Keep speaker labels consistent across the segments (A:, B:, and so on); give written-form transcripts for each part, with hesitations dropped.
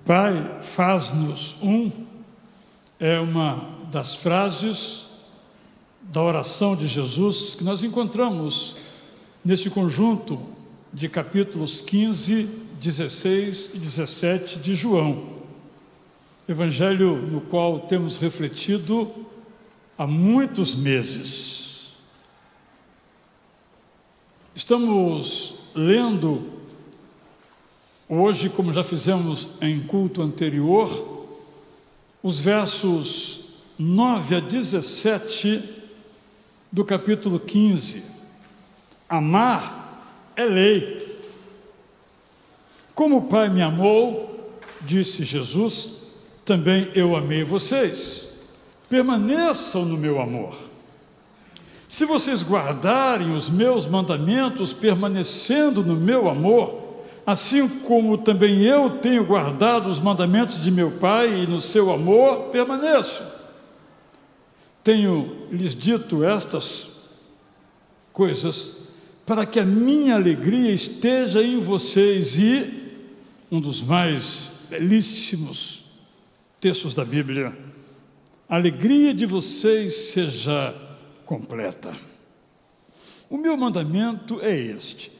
A: Pai, faz-nos um, é uma das frases da oração de Jesus que nós encontramos nesse conjunto de capítulos 15, 16 e 17 de João, evangelho no qual temos refletido há muitos meses. Estamos lendo hoje, como já fizemos em culto anterior, os versos 9 a 17 do capítulo 15. Amar é lei. Como o Pai me amou, disse Jesus, também eu amei vocês. Permaneçam no meu amor. Se vocês guardarem os meus mandamentos, permanecendo no meu amor, assim como também eu tenho guardado os mandamentos de meu Pai e no seu amor permaneço. Tenho lhes dito estas coisas para que a minha alegria esteja em vocês e, um dos mais belíssimos textos da Bíblia, a alegria de vocês seja completa. O meu mandamento é este: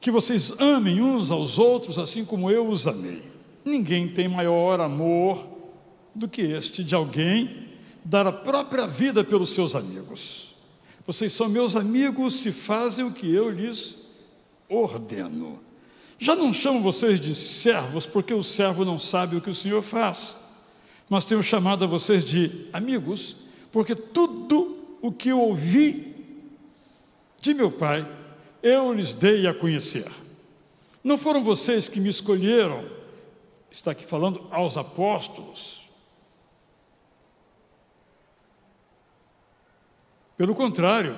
A: que vocês amem uns aos outros assim como eu os amei. Ninguém tem maior amor do que este de alguém dar a própria vida pelos seus amigos. Vocês são meus amigos se fazem o que eu lhes ordeno. Já não chamo vocês de servos, porque o servo não sabe o que o Senhor faz, mas tenho chamado a vocês de amigos, porque tudo o que eu ouvi de meu Pai eu lhes dei a conhecer. Não foram vocês que me escolheram, está aqui falando aos apóstolos. Pelo contrário,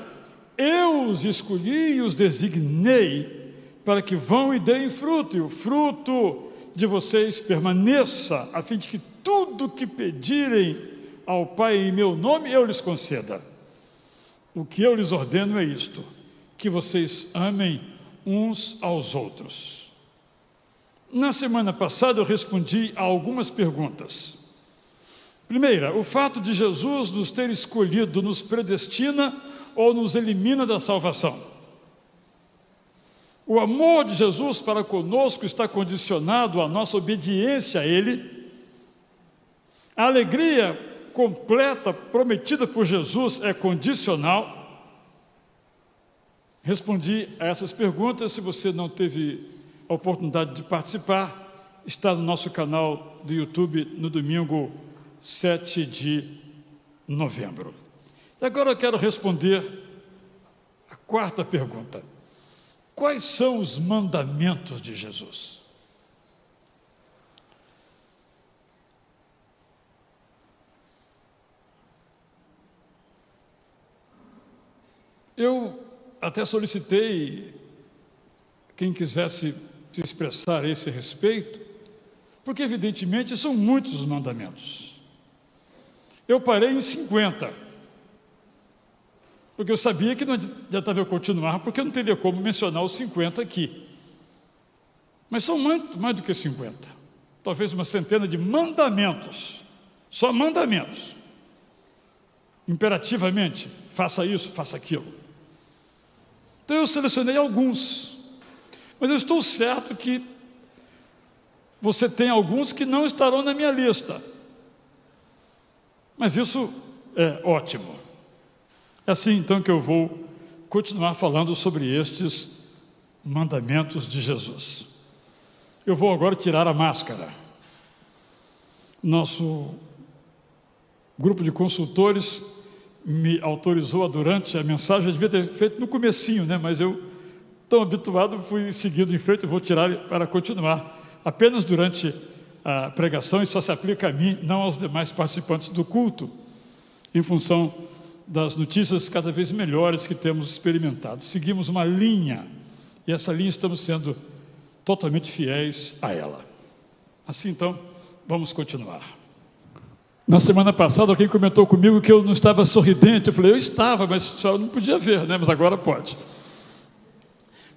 A: eu os escolhi e os designei para que vão e deem fruto, e o fruto de vocês permaneça, a fim de que tudo que pedirem ao Pai em meu nome, eu lhes conceda. O que eu lhes ordeno é isto: que vocês amem uns aos outros. Na semana passada eu respondi a algumas perguntas. Primeira, o fato de Jesus nos ter escolhido nos predestina ou nos elimina da salvação? O amor de Jesus para conosco está condicionado à nossa obediência a Ele. A alegria completa prometida por Jesus é condicional. Respondi a essas perguntas. Se você não teve a oportunidade de participar, está no nosso canal do YouTube no domingo 7 de novembro. E agora eu quero responder a quarta pergunta: quais são os mandamentos de Jesus? Eu até solicitei quem quisesse se expressar a esse respeito, porque evidentemente são muitos os mandamentos. Eu parei em 50, porque eu sabia que não adiantava eu continuar, porque eu não teria como mencionar os 50 aqui. Mas são muito mais do que 50, talvez uma centena de mandamentos, só mandamentos. Imperativamente, faça isso, faça aquilo. Então eu selecionei alguns, mas eu estou certo que você tem alguns que não estarão na minha lista. Mas isso é ótimo. É assim então que eu vou continuar falando sobre estes mandamentos de Jesus. Eu vou agora tirar a máscara. Nosso grupo de consultores me autorizou a, durante a mensagem, eu devia ter feito no comecinho, mas eu, tão habituado, fui seguindo em frente. Eu vou tirar para continuar apenas durante a pregação, e só se aplica a mim, não aos demais participantes do culto, em função das notícias cada vez melhores que temos experimentado. Seguimos uma linha, e essa linha estamos sendo totalmente fiéis a ela. Assim então, vamos continuar. Na semana passada, alguém comentou comigo que eu não estava sorridente. Eu falei, eu estava, mas só não podia ver, mas agora pode.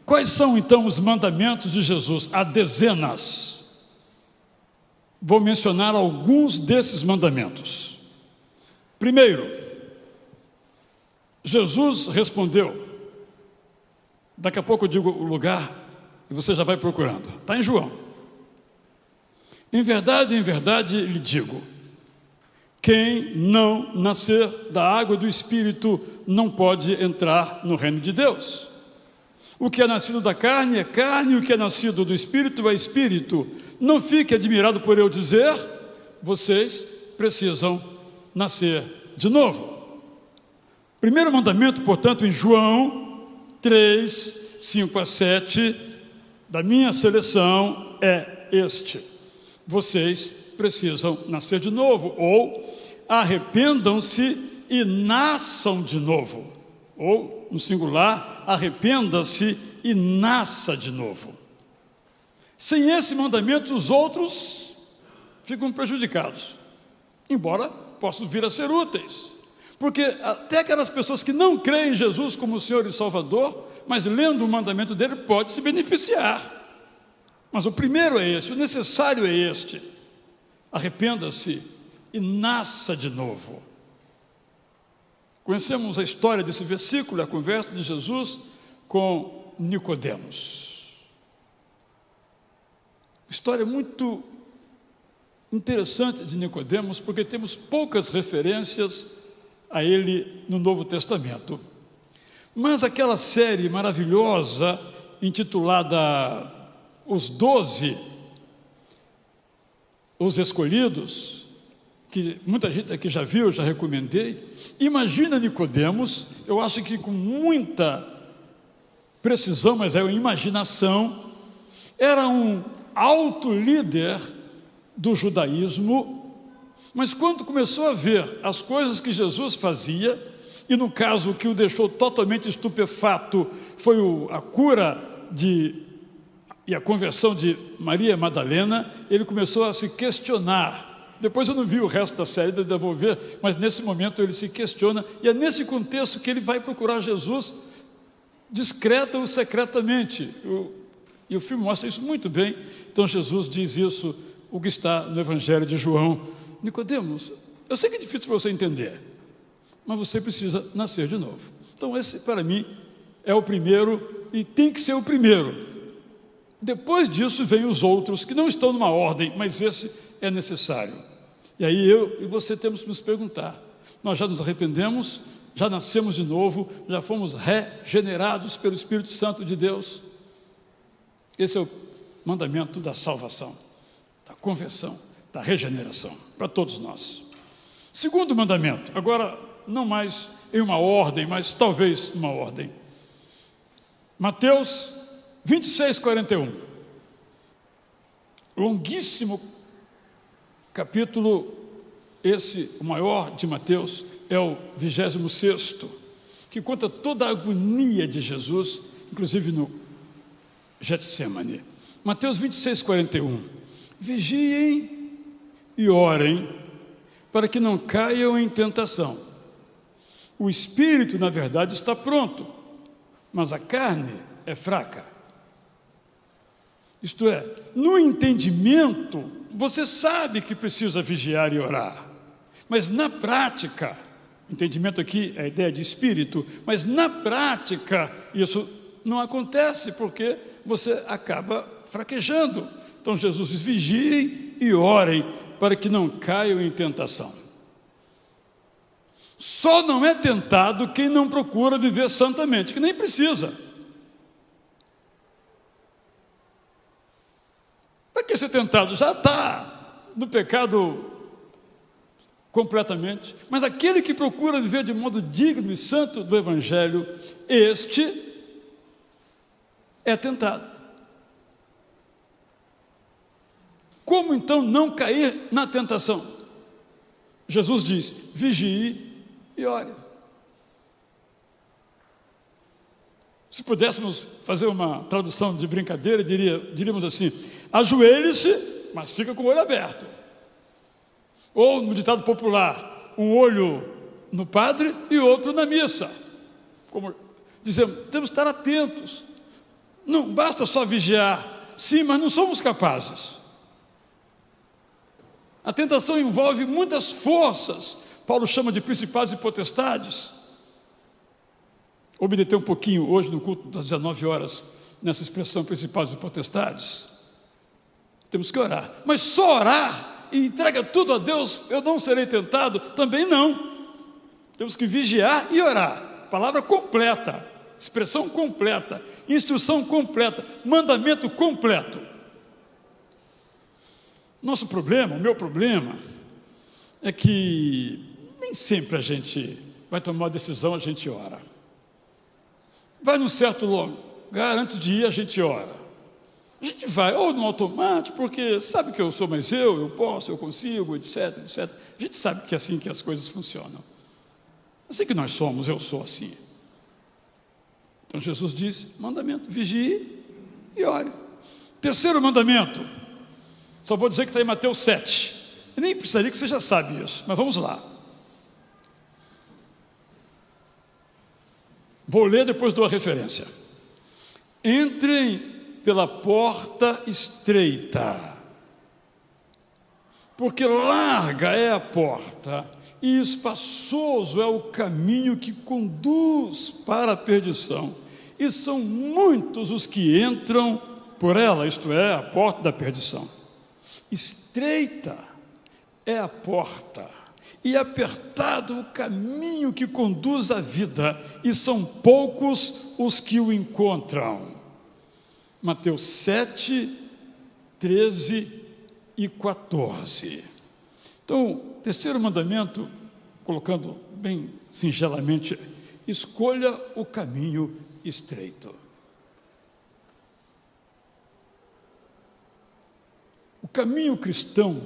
A: Quais são então os mandamentos de Jesus? Há dezenas. vou mencionar alguns desses mandamentos. Primeiro, Jesus respondeu, daqui a pouco eu digo o lugar e você já vai procurando, está em João. Em verdade, lhe digo, quem não nascer da água e do Espírito não pode entrar no reino de Deus. O que é nascido da carne é carne, e o que é nascido do Espírito é Espírito. Não fique admirado por eu dizer, vocês precisam nascer de novo. Primeiro mandamento, portanto, em João 3, 5 a 7, da minha seleção é este: vocês precisam nascer de novo, ou arrependam-se e nasçam de novo, ou, no singular, arrependa-se e nasça de novo. Sem esse mandamento, os outros ficam prejudicados, embora possam vir a ser úteis, porque até aquelas pessoas que não creem em Jesus como Senhor e Salvador, mas lendo o mandamento dele, pode se beneficiar. Mas o primeiro é esse, o necessário é este: arrependa-se e nasça de novo. Conhecemos a história desse versículo, a conversa de Jesus com Nicodemos. História muito interessante de Nicodemos, porque temos poucas referências a ele no Novo Testamento. Mas aquela série maravilhosa, intitulada Os 12, os Escolhidos, que muita gente aqui já viu, já recomendei. Imagina Nicodemos, eu acho que com muita precisão, mas é uma imaginação, era um alto líder do judaísmo, mas quando começou a ver as coisas que Jesus fazia, e no caso o que o deixou totalmente estupefato foi a cura e a conversão de Maria Madalena, ele começou a se questionar. Depois eu não vi o resto da série, ainda vou ver, mas nesse momento ele se questiona, e é nesse contexto que ele vai procurar Jesus, discreta ou secretamente. E o filme mostra isso muito bem. Então Jesus diz isso, o que está no Evangelho de João: Nicodemos, eu sei que é difícil para você entender, mas você precisa nascer de novo. Então esse, para mim, é o primeiro, e tem que ser o primeiro. Depois disso vem os outros, que não estão numa ordem, mas esse é necessário. E aí eu e você temos que nos perguntar: nós já nos arrependemos? Já nascemos de novo? Já fomos regenerados pelo Espírito Santo de Deus? Esse é o mandamento da salvação, da conversão, da regeneração, para todos nós. Segundo mandamento, agora não mais em uma ordem, mas talvez uma ordem. Mateus 26, 41. Longuíssimo capítulo, esse, o maior de Mateus, é o 26º, que conta toda a agonia de Jesus, inclusive no Getsemane. Mateus 26, 41. Vigiem e orem, para que não caiam em tentação. O espírito, na verdade, está pronto, mas a carne é fraca. Isto é, no entendimento, você sabe que precisa vigiar e orar, mas na prática, entendimento aqui é a ideia de espírito, mas na prática isso não acontece, porque você acaba fraquejando. Então Jesus diz: vigiem e orem, para que não caiam em tentação. Só não é tentado quem não procura viver santamente, que nem precisa. Para que ser tentado? Já está no pecado completamente. Mas aquele que procura viver de modo digno e santo do Evangelho, este é tentado. Como então não cair na tentação? Jesus diz: vigie e ore. Se pudéssemos fazer uma tradução de brincadeira, diríamos assim: ajoelhe-se, mas fica com o olho aberto. Ou, no ditado popular, um olho no padre e outro na missa. Como dizemos, temos que estar atentos. Não basta só vigiar, sim, mas não somos capazes. A tentação envolve muitas forças. Paulo chama de principados e potestades. Vou me deter um pouquinho hoje no culto das 19 horas, nessa expressão principados e potestades. Temos que orar. Mas só orar e entrega tudo a Deus, eu não serei tentado, também não. Temos que vigiar e orar. Palavra completa, expressão completa, instrução completa, mandamento completo. Nosso problema, o meu problema, é que nem sempre a gente vai tomar uma decisão, a gente ora. Vai num certo lugar, antes de ir a gente ora. A gente vai ou no automático, porque sabe que eu sou mais eu posso, eu consigo, etc, etc. A gente sabe que é assim que as coisas funcionam. Assim que nós somos, eu sou assim. Então Jesus disse, mandamento, vigie e ore. Terceiro mandamento, só vou dizer que está em Mateus 7. Eu nem precisaria que você já sabe isso, mas vamos lá. Vou ler, depois dou a referência. Entrem pela porta estreita, porque larga é a porta, e espaçoso é o caminho que conduz para a perdição, e são muitos os que entram por ela, isto é, a porta da perdição. Estreita é a porta, e apertado o caminho que conduz à vida, e são poucos os que o encontram. Mateus 7, 13 e 14. Então, terceiro mandamento, colocando bem singelamente, escolha o caminho estreito. O caminho cristão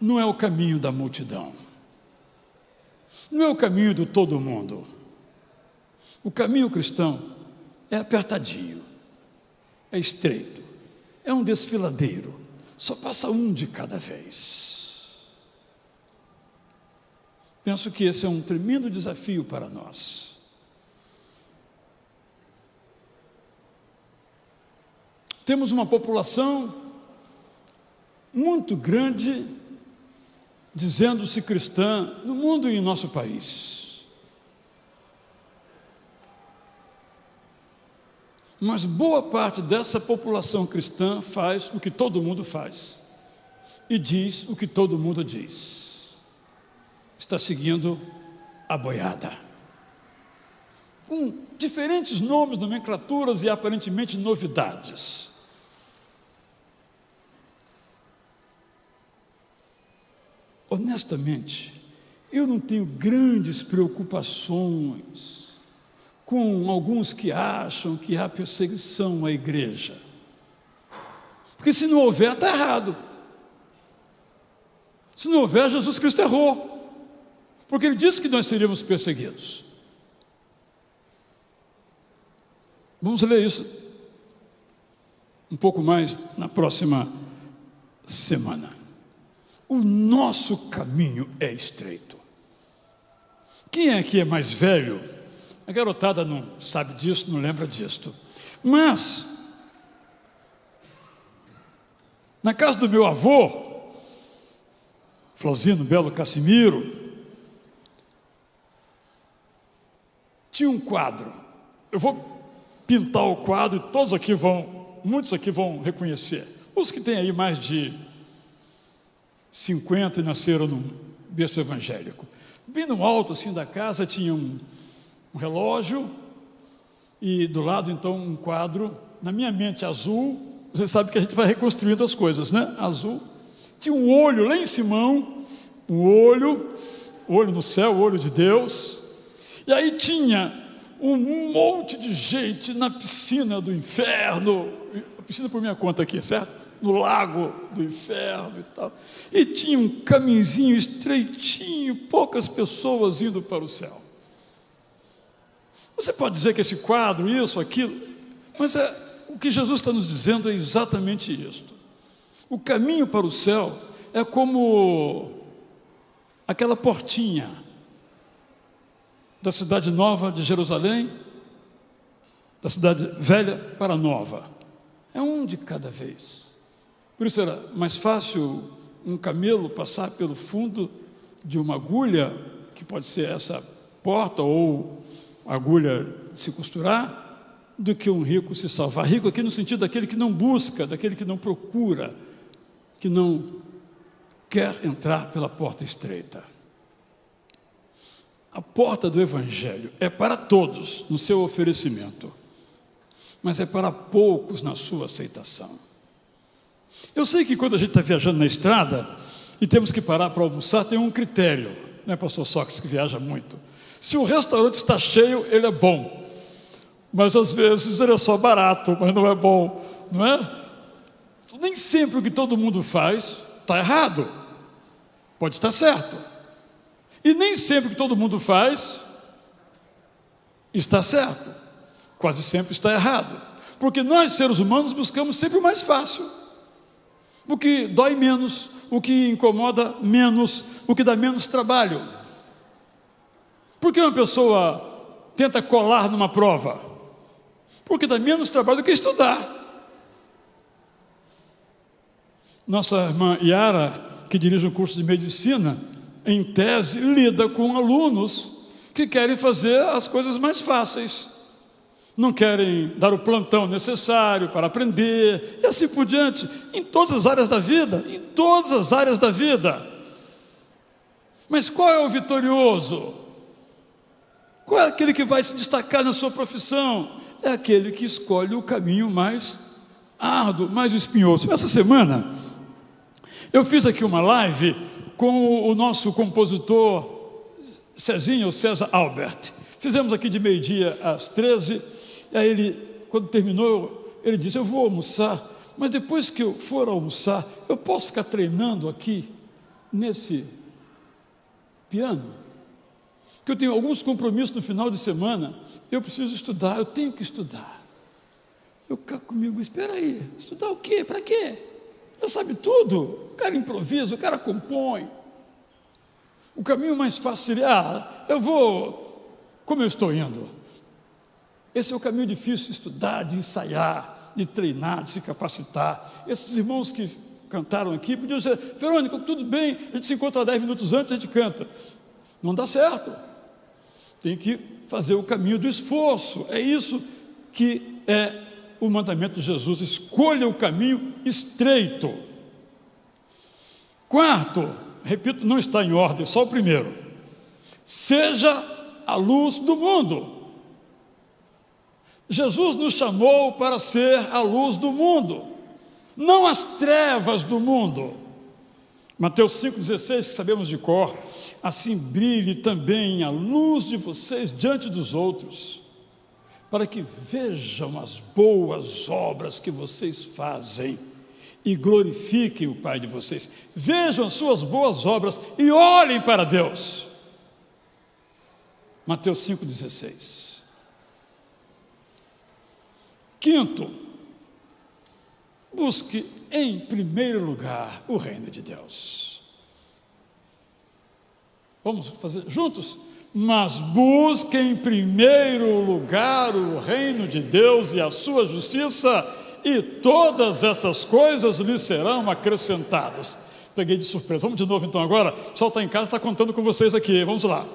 A: não é o caminho da multidão, não é o caminho do todo mundo. O caminho cristão é apertadinho, é estreito, é um desfiladeiro, só passa um de cada vez. Penso que esse é um tremendo desafio para nós. Temos uma população muito grande dizendo-se cristã no mundo e em nosso país. Mas boa parte dessa população cristã faz o que todo mundo faz e diz o que todo mundo diz. Está seguindo a boiada, com diferentes nomes, nomenclaturas e aparentemente novidades. Honestamente, eu não tenho grandes preocupações com alguns que acham que há perseguição à igreja, porque se não houver, está errado. Se não houver, Jesus Cristo errou, porque Ele disse que nós seríamos perseguidos. Vamos ler isso um pouco mais na próxima semana. O nosso caminho é estreito. Quem é que é mais velho? A garotada não sabe disso, não lembra disto. Mas, na casa do meu avô, Flauzino Belo Cassimiro, tinha um quadro. Eu vou pintar o quadro e muitos aqui vão reconhecer. Os que têm aí mais de 50 e nasceram num berço evangélico. Bem no alto assim da casa tinha um relógio e do lado então um quadro, na minha mente azul. Você sabe que a gente vai reconstruindo as coisas, né? Azul. Tinha um olho lá em cima, um olho no céu, o olho de Deus. E aí tinha um monte de gente na piscina do inferno, a piscina por minha conta aqui, certo? No lago do inferno e tal. E tinha um caminhozinho estreitinho, poucas pessoas indo para o céu. Você pode dizer que esse quadro, isso, aquilo, mas o que Jesus está nos dizendo é exatamente isto. O caminho para o céu é como aquela portinha da cidade nova de Jerusalém, da cidade velha para a nova. É um de cada vez. Por isso era mais fácil um camelo passar pelo fundo de uma agulha, que pode ser essa porta ou agulha de se costurar, do que um rico se salvar. Rico aqui no sentido daquele que não busca, daquele que não procura, que não quer entrar pela porta estreita. A porta do Evangelho é para todos no seu oferecimento, mas é para poucos na sua aceitação. Eu sei que quando a gente está viajando na estrada e temos que parar para almoçar, tem um critério, não é, pastor Sócrates, que viaja muito. Se o restaurante está cheio, ele é bom, mas às vezes ele é só barato, mas não é bom, não é? Nem sempre o que todo mundo faz está errado, pode estar certo, e nem sempre o que todo mundo faz está certo, quase sempre está errado, porque nós seres humanos buscamos sempre o mais fácil, o que dói menos, o que incomoda menos, o que dá menos trabalho. Por que uma pessoa tenta colar numa prova? Porque dá menos trabalho do que estudar. Nossa irmã Yara, que dirige um curso de medicina, em tese, lida com alunos que querem fazer as coisas mais fáceis. Não querem dar o plantão necessário para aprender, e assim por diante, em todas as áreas da vida, em todas as áreas da vida. Mas qual é o vitorioso? Qual é aquele que vai se destacar na sua profissão? É aquele que escolhe o caminho mais árduo, mais espinhoso. Essa semana, eu fiz aqui uma live com o nosso compositor Cezinho, César Albert. Fizemos aqui de meio-dia às 13, e aí ele, quando terminou, ele disse: eu vou almoçar, mas depois que eu for almoçar, eu posso ficar treinando aqui, nesse piano? Porque eu tenho alguns compromissos no final de semana, eu preciso estudar, eu tenho que estudar. Eu cá comigo, espera aí, estudar o quê? Para quê? Já sabe tudo, o cara improvisa, o cara compõe. O caminho mais fácil seria, eu vou, como eu estou indo? Esse é o caminho difícil de estudar, de ensaiar, de treinar, de se capacitar. Esses irmãos que cantaram aqui podiam dizer: Verônica, tudo bem, a gente se encontra 10 minutos antes, a gente canta. Não dá certo. Tem que fazer o caminho do esforço. É isso que é o mandamento de Jesus: escolha o caminho estreito. Quarto, repito, não está em ordem, só o primeiro: seja a luz do mundo. Jesus nos chamou para ser a luz do mundo, não as trevas do mundo. Mateus 5,16, que sabemos de cor: assim brilhe também a luz de vocês diante dos outros, para que vejam as boas obras que vocês fazem e glorifiquem o Pai de vocês. Vejam as suas boas obras e olhem para Deus. Mateus 5,16. Quinto, busque em primeiro lugar o reino de Deus. Vamos fazer juntos? Mas busque em primeiro lugar o reino de Deus e a sua justiça, e todas essas coisas lhe serão acrescentadas. Peguei de surpresa. Vamos de novo então agora. O pessoal está em casa, está contando com vocês aqui. Vamos lá.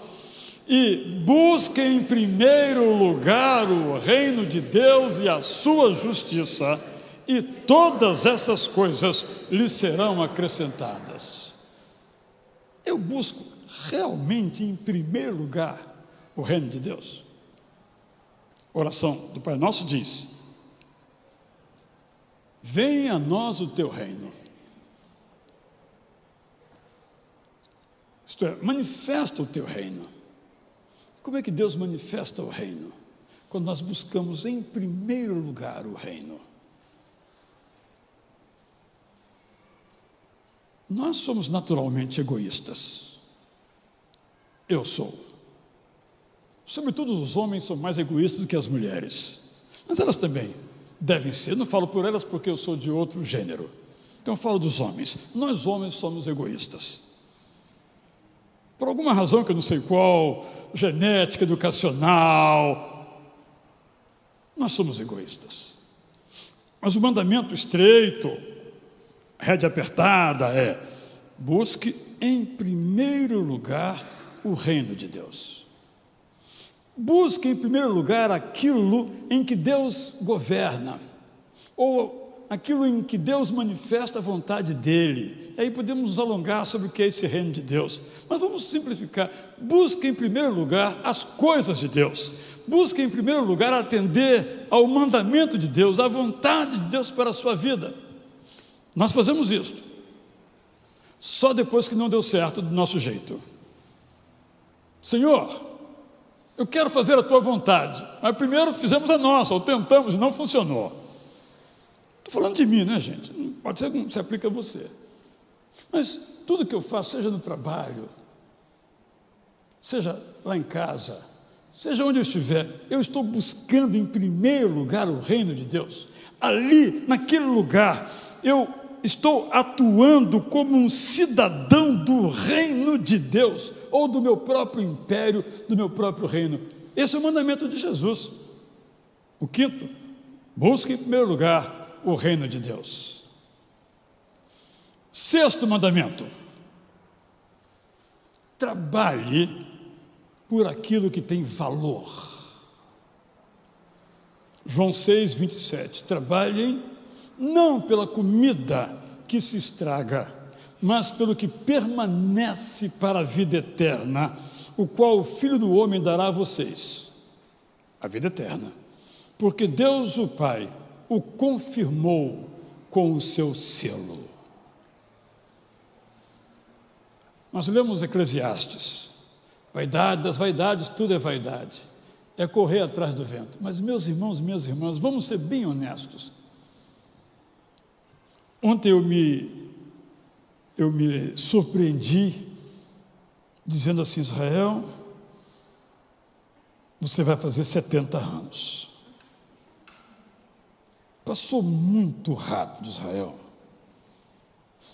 A: E busque em primeiro lugar o reino de Deus e a sua justiça, e todas essas coisas lhe serão acrescentadas. Eu busco realmente em primeiro lugar o reino de Deus. A oração do Pai Nosso diz: venha a nós o teu reino. Isto é, manifesta o teu reino. Como é que Deus manifesta o reino? Quando nós buscamos em primeiro lugar o reino. Nós somos naturalmente egoístas. Eu sou. Sobretudo os homens são mais egoístas do que as mulheres. Mas elas também devem ser. Não falo por elas porque eu sou de outro gênero. Então eu falo dos homens. Nós homens somos egoístas. Por alguma razão que eu não sei qual, genética, educacional, nós somos egoístas. Mas o mandamento estreito, rédea apertada, é: busque em primeiro lugar o reino de Deus. Busque em primeiro lugar aquilo em que Deus governa, ou aquilo em que Deus manifesta a vontade dele. E aí podemos nos alongar sobre o que é esse reino de Deus, mas vamos simplificar. Busque em primeiro lugar as coisas de Deus. Busque em primeiro lugar atender ao mandamento de Deus, à vontade de Deus para a sua vida. Nós fazemos isso só depois que não deu certo do nosso jeito. Senhor, eu quero fazer a tua vontade, mas primeiro fizemos a nossa, ou tentamos e não funcionou. Estou falando de mim, né, gente? Pode ser que se aplique a você. Mas tudo que eu faço, seja no trabalho, seja lá em casa, seja onde eu estiver, eu estou buscando em primeiro lugar o reino de Deus. Ali, naquele lugar, eu estou atuando como um cidadão do reino de Deus, ou do meu próprio império, do meu próprio reino. Esse é o mandamento de Jesus. O quinto, busque em primeiro lugar o reino de Deus. Sexto mandamento, trabalhe por aquilo que tem valor. João 6, 27, trabalhem não pela comida que se estraga, mas pelo que permanece para a vida eterna, o qual o Filho do Homem dará a vocês, a vida eterna, porque Deus o Pai o confirmou com o seu selo. Nós lemos Eclesiastes, vaidade das vaidades, tudo é vaidade, é correr atrás do vento. Mas meus irmãos, minhas irmãs, vamos ser bem honestos. Ontem eu me surpreendi dizendo assim: Israel, você vai fazer 70 anos. Passou muito rápido, Israel.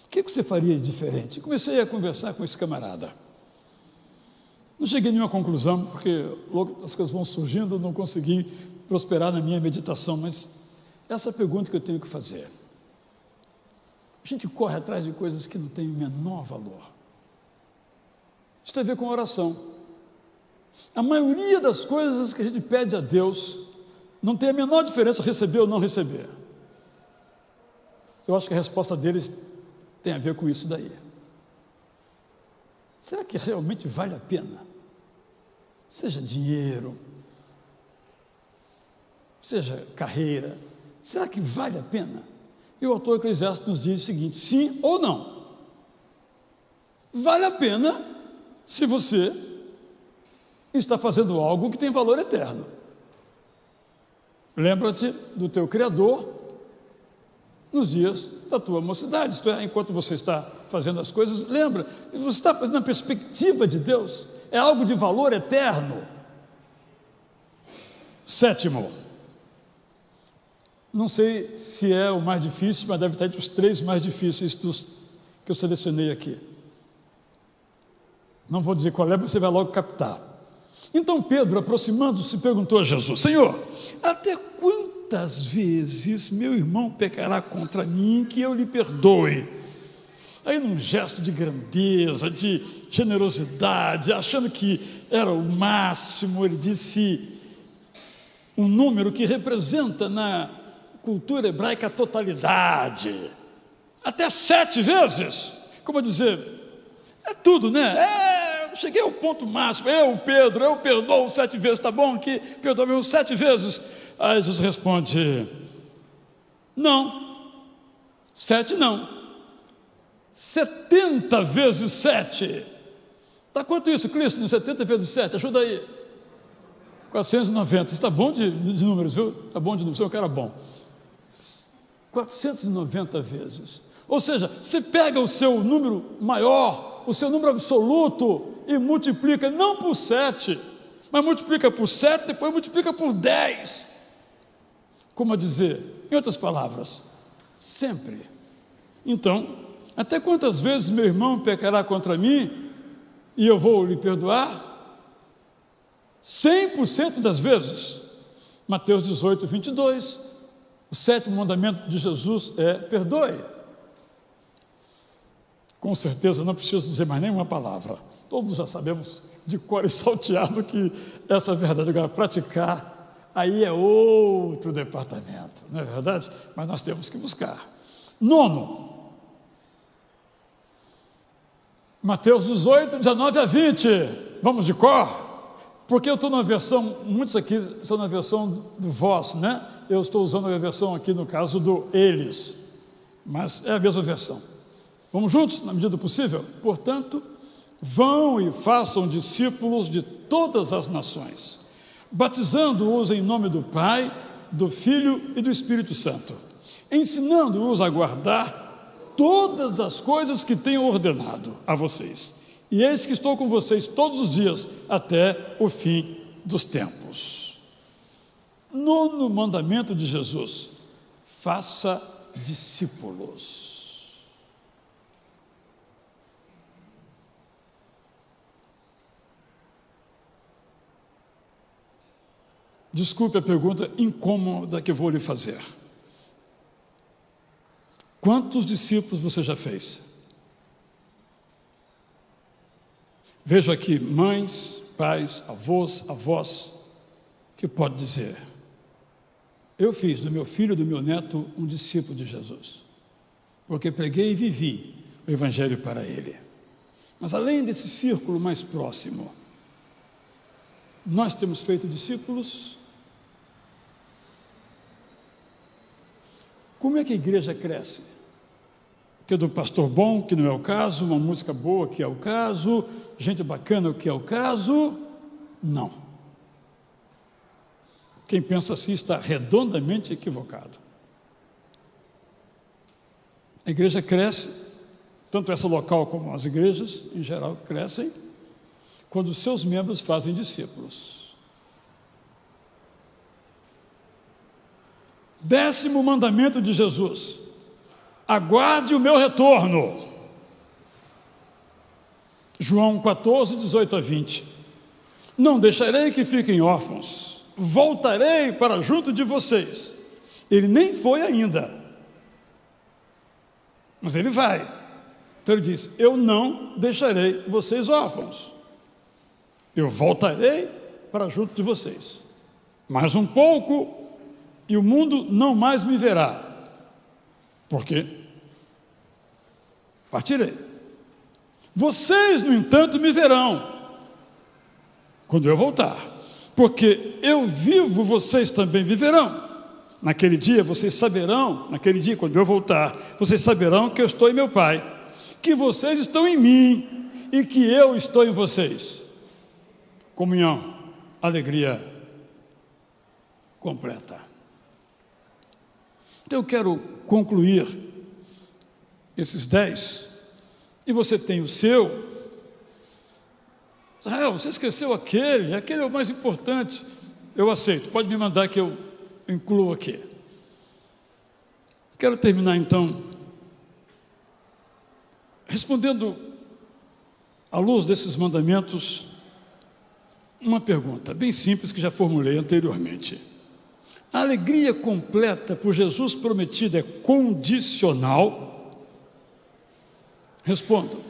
A: O que você faria de diferente? Comecei a conversar com esse camarada. Não cheguei a nenhuma conclusão, porque logo as coisas vão surgindo, não consegui prosperar na minha meditação, mas essa é a pergunta que eu tenho que fazer. A gente corre atrás de coisas que não têm o menor valor. Isso tem a ver com oração. A maioria das coisas que a gente pede a Deus não tem a menor diferença receber ou não receber. Eu acho que a resposta deles tem a ver com isso daí. Será que realmente vale a pena? Seja dinheiro, seja carreira, será que vale a pena? E o autor Eclesiastes nos diz o seguinte: sim ou não. Vale a pena se você está fazendo algo que tem valor eterno. Lembra-te do teu Criador nos dias da tua mocidade, isto é, enquanto você está fazendo as coisas, lembra, você está fazendo a perspectiva de Deus, é algo de valor eterno. Sétimo, não sei se é o mais difícil, mas deve estar entre os 3 mais difíceis que eu selecionei aqui. Não vou dizer qual é, mas você vai logo captar. Então Pedro, aproximando-se, perguntou a Jesus: Senhor, até quantas vezes meu irmão pecará contra mim que eu lhe perdoe? Aí, num gesto de grandeza, de generosidade, achando que era o máximo, ele disse um número que representa na cultura hebraica a totalidade. Até 7 vezes. Como dizer, é tudo, né? Cheguei ao ponto máximo. Pedro, eu perdoo 7 vezes, tá bom? Que perdoa mesmo 7 vezes. Aí Jesus responde: não, 7 não, 70 vezes 7. Está quanto isso, Cristo? 70 vezes 7, ajuda aí. 490. Está bom de números, viu? Está bom de números, você é um cara bom. 490 vezes. Ou seja, você pega o seu número maior, o seu número absoluto, e multiplica não por 7, mas multiplica por 7, depois multiplica por 10. Como a dizer, em outras palavras, sempre. Então, até quantas vezes meu irmão pecará contra mim e eu vou lhe perdoar? 100% das vezes. Mateus 18, 22. O 7º mandamento de Jesus é: perdoe. Com certeza não preciso dizer mais nenhuma palavra. Todos já sabemos de cor e salteado que essa é a verdade. Agora, praticar, aí é outro departamento, não é verdade? Mas nós temos que buscar. 9, Mateus 18, 19 a 20. Vamos de cor? Porque eu estou na versão, muitos aqui estão na versão do vós, né? Eu estou usando a versão aqui no caso do eles, mas é a mesma versão. Vamos juntos, na medida do possível? Portanto, vão e façam discípulos de todas as nações, batizando-os em nome do Pai, do Filho e do Espírito Santo, ensinando-os a guardar todas as coisas que tenho ordenado a vocês. E eis que estou com vocês todos os dias, até o fim dos tempos. 9º mandamento de Jesus: faça discípulos. Desculpe a pergunta incômoda que eu vou lhe fazer. Quantos discípulos você já fez? Vejo aqui mães, pais, avós, avós, que pode dizer: eu fiz do meu filho e do meu neto um discípulo de Jesus, porque preguei e vivi o Evangelho para ele. Mas além desse círculo mais próximo, nós temos feito discípulos. Como é que a igreja cresce? Tendo um pastor bom, que não é o caso, uma música boa, que é o caso, gente bacana, que é o caso? Não. Quem pensa assim está redondamente equivocado. A igreja cresce, tanto essa local como as igrejas, em geral, crescem, quando os seus membros fazem discípulos. 10º mandamento de Jesus: aguarde o meu retorno. João 14, 18 a 20. Não deixarei que fiquem órfãos, voltarei para junto de vocês. Ele nem foi ainda, mas ele vai. Então ele diz: eu não deixarei vocês órfãos, eu voltarei para junto de vocês. Mais um pouco e o mundo não mais me verá. Por quê? Partirei. Vocês, no entanto, me verão quando eu voltar, porque eu vivo, vocês também viverão. Naquele dia vocês saberão, naquele dia quando eu voltar, vocês saberão que eu estou em meu Pai, que vocês estão em mim e que eu estou em vocês. Comunhão, alegria completa. Então eu quero concluir esses 10, e você tem o seu. Você esqueceu aquele é o mais importante. Eu aceito, pode me mandar que eu incluo aqui. Quero terminar então respondendo, à luz desses mandamentos, uma pergunta bem simples que já formulei anteriormente. A alegria completa por Jesus prometida é condicional? Respondo: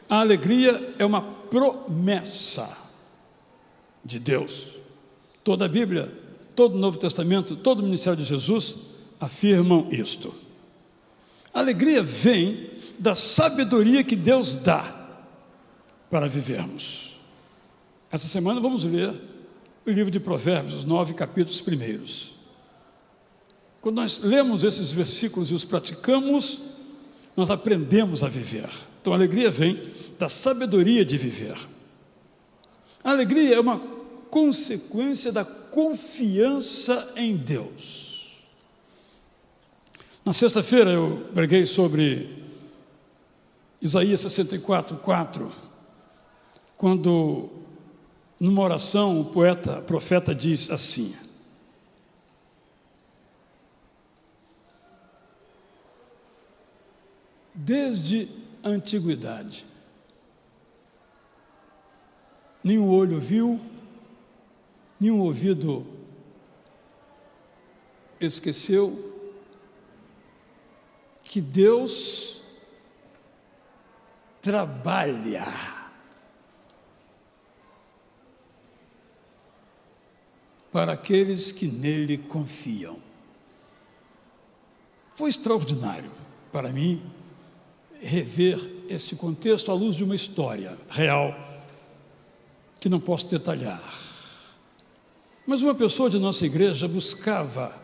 A: a alegria é uma promessa de Deus. Toda a Bíblia, todo o Novo Testamento, todo o ministério de Jesus afirmam isto. A alegria vem da sabedoria que Deus dá para vivermos. Essa semana vamos ler o livro de Provérbios, os 9 capítulos primeiros. Quando nós lemos esses versículos e os praticamos, nós aprendemos a viver. Então a alegria vem da sabedoria de viver. A alegria é uma consequência da confiança em Deus. Na sexta-feira eu preguei sobre Isaías 64:4, quando numa oração o profeta diz assim: desde a antiguidade, nenhum olho viu, nenhum ouvido esqueceu que Deus trabalha para aqueles que nele confiam. Foi extraordinário para mim rever este contexto à luz de uma história real que não posso detalhar. Mas uma pessoa de nossa igreja buscava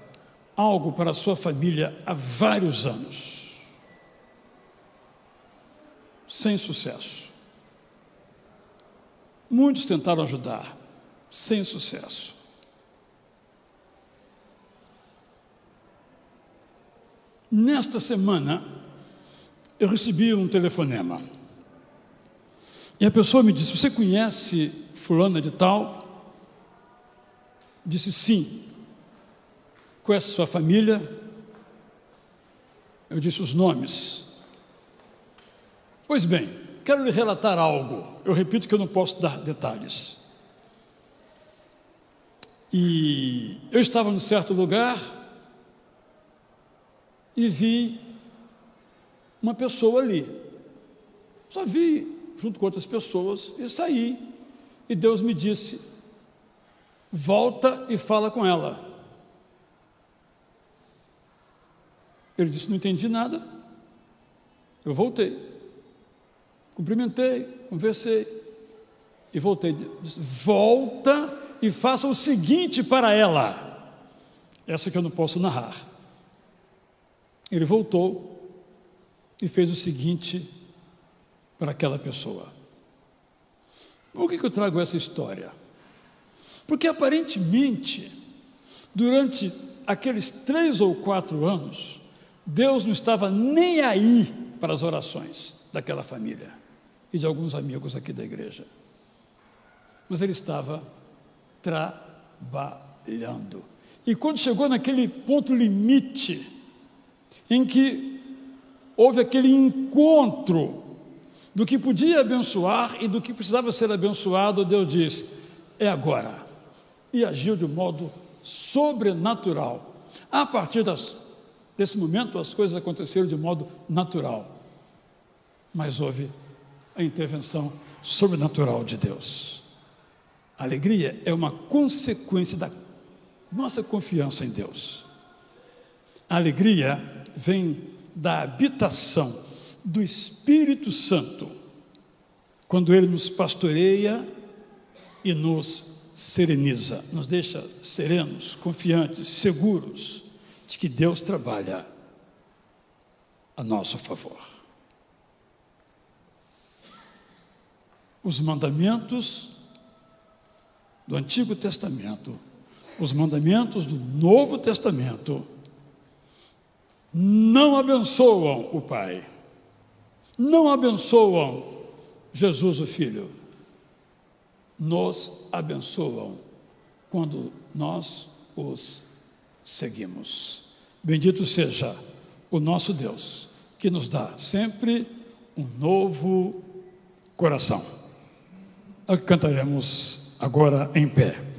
A: algo para a sua família há vários anos, sem sucesso. Muitos tentaram ajudar, sem sucesso. Nesta semana, eu recebi um telefonema. E a pessoa me disse: você conhece fulana de tal? Disse: sim. Conhece sua família? Eu disse os nomes. Pois bem, quero lhe relatar algo. Eu repito que eu não posso dar detalhes. E eu estava num certo lugar e vi uma pessoa ali. Só vi junto com outras pessoas e saí. E Deus me disse: volta e fala com ela. Ele disse: não entendi nada. Eu voltei, cumprimentei, conversei e voltei. Disse: volta e faça o seguinte para ela. Essa que eu não posso narrar. Ele voltou e fez o seguinte para aquela pessoa. Por que eu trago essa história? Porque aparentemente, durante aqueles 3 ou 4 anos, Deus não estava nem aí para as orações daquela família e de alguns amigos aqui da igreja. Mas Ele estava trabalhando. E quando chegou naquele ponto limite, em que houve aquele encontro do que podia abençoar e do que precisava ser abençoado, Deus disse: é agora. E agiu de um modo sobrenatural. A partir desse momento, as coisas aconteceram de modo natural. Mas houve a intervenção sobrenatural de Deus. A alegria é uma consequência da nossa confiança em Deus. A alegria vem da habitação do Espírito Santo, quando Ele nos pastoreia e nos sereniza, nos deixa serenos, confiantes, seguros de que Deus trabalha a nosso favor. Os mandamentos do Antigo Testamento, os mandamentos do Novo Testamento, não abençoam o Pai, não abençoam Jesus o Filho, nos abençoam quando nós os seguimos. Bendito seja o nosso Deus, que nos dá sempre um novo coração. Cantaremos agora em pé.